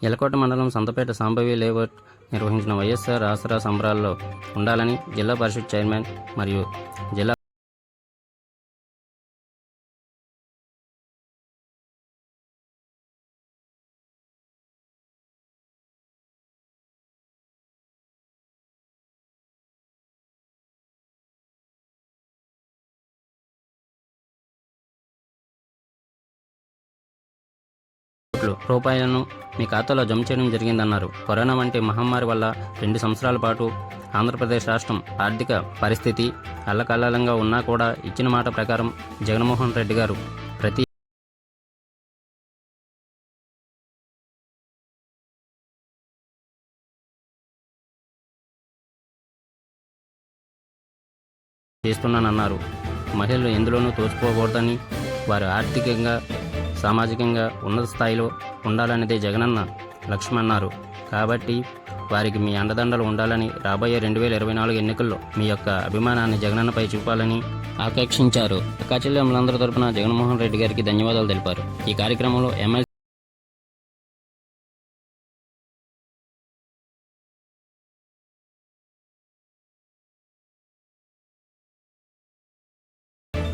ఎలకోట మండలం సంతపేట సాంబవి లేఅవుట్ నిర్వహించిన వైఎస్ఆర్ ఆసరా సంబరాల్లో ఉండాలని జిల్లా పరిషత్ చైర్మన్ మరియు జిల్లా రూపాయలను మీ ఖాతాలో జమ చేయడం జరిగిందన్నారు. కరోనా వంటి మహమ్మారి వల్ల 2 సంవత్సరాల పాటు ఆంధ్రప్రదేశ్ రాష్ట్రం ఆర్థిక పరిస్థితి అల్లకల్లోలంగా ఉన్నా కూడా ఇచ్చిన మాట ప్రకారం జగన్మోహన్ రెడ్డి గారు ప్రతి చేస్తున్నానన్నారు. మహిళలు ఎందులోనూ తోచుకోకూడదని, వారు ఆర్థికంగా సామాజికంగా ఉన్నత స్థాయిలో ఉండాలనేదే జగనన్న లక్ష్యమన్నారు. కాబట్టి వారికి మీ అండదండలు ఉండాలని, రాబోయే 2024 ఎన్నికల్లో మీ యొక్క అభిమానాన్ని జగనన్నపై చూపాలని ఆకాంక్షించారు. అక్కా చెల్లెమ్మలందరి తరపున జగన్మోహన్ రెడ్డి గారికి ధన్యవాదాలు తెలిపారు. ఈ కార్యక్రమంలో ఎమ్మెల్సీ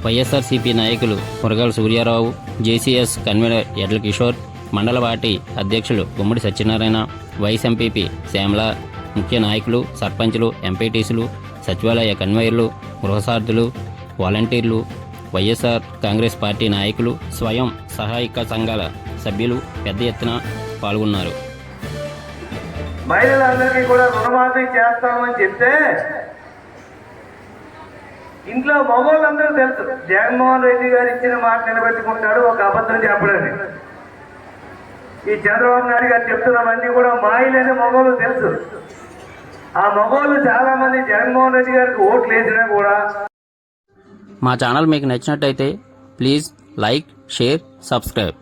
వైఎస్ఆర్సీపీ నాయకులు మురగాల సూర్యారావు, జేసీఎస్ కన్వీనర్ ఎడ్ల కిషోర్, మండల పార్టీ అధ్యక్షులు గుమ్మడి సత్యనారాయణ, వైస్ ఎంపీపీ శ్యామల, ముఖ్య నాయకులు, సర్పంచులు, ఎంపీటీసీలు, సచివాలయ కన్వీనర్లు, గృహసార్థులు, వాలంటీర్లు, వైఎస్ఆర్ కాంగ్రెస్ పార్టీ నాయకులు, స్వయం సహాయక సంఘాల సభ్యులు పెద్ద ఎత్తున పాల్గొన్నారు. మహిళలందరికీ కూడా రుణమాఫీ చేస్తామని చెప్తే ఇంట్లో మగవాళ్ళందరూ తెలుసు జగన్మోహన్ రెడ్డి గారు ఇచ్చిన మాట నిలబెట్టుకుంటాడు, ఒక అబద్ధం చెప్పడని. ఈ చంద్రబాబు నాయుడు గారు చెప్తున్నవన్నీ కూడా మాయలేని మగవాళ్ళు తెలుసు. ఆ మగవాళ్ళు చాలా మంది జగన్మోహన్ రెడ్డి గారికి ఓట్లు వేసినా కూడా. మా ఛానల్ మీకు నచ్చినట్టయితే ప్లీజ్ లైక్, షేర్, సబ్స్క్రైబ్.